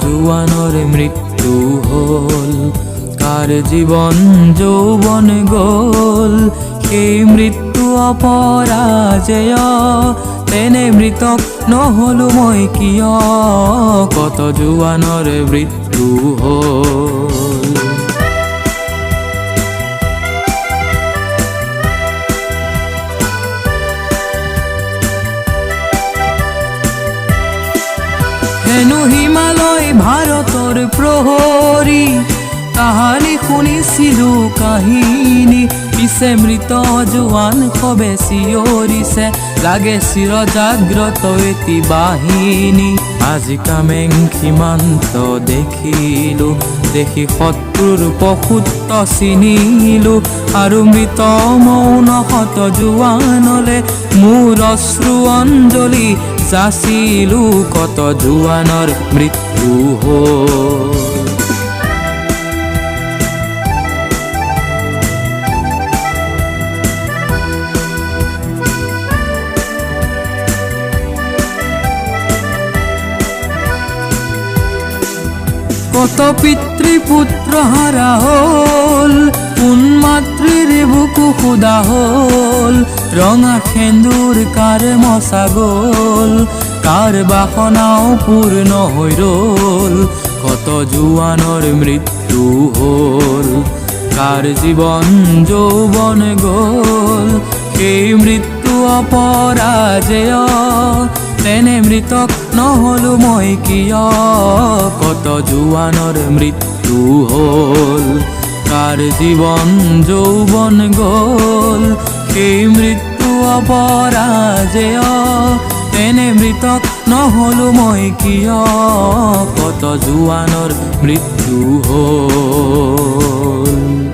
জুৱানৰ মৃত্যু হ'ল। কাৰ জীৱন যৌৱন গ'ল, সেই মৃত্যু অপৰাজেয়। তেনে মৃতক নহ'লো মই কিয়, কত জুৱানৰ মৃত্যু হ'ল। হেনো হিমালয় ভাৰতৰ প্ৰহৰী, কাহানি শুনিছিলো কাহিনী। পিছে মৃত জোৱান সবে চিঞৰিছে, লাগে চিৰ জাগ্ৰত এটি বাহিনী। আজি কামেং সীমান্ত দেখিলো, দেখি শত্ৰুৰ পশুত্ব চিনিলো। আৰু মৃত মৌন শত জোৱানলে মোৰ অশ্ৰু অঞ্জলি যাচিলো, কত জোৱানৰ মৃত্যু হ'ল। কত পিতৃ পুত্ৰ হাৰা হ'ল, কোন মাতৃৰ বুকু সুদা হ'ল। ৰঙা সেন্দুৰ কাৰ মচা গ'ল, কাৰ বাসনাও পূৰ্ণ হৈ ৰ'ল। কত জোৱানৰ মৃত্যু হ'ল, কাৰ জীৱন যৌৱন গ'ল, সেই মৃত্যু অপৰাজেয়। তেনে মৃতক নহ'লো মই কিয়, কত জোৱানৰ মৃত্যু হ'ল। কাৰ জীৱন যৌৱন গ'ল, সেই মৃত্যু অপৰাজেয়। তেনে মৃতক নহ'লো মই কিয়, কত জোৱানৰ মৃত্যু হ'ল।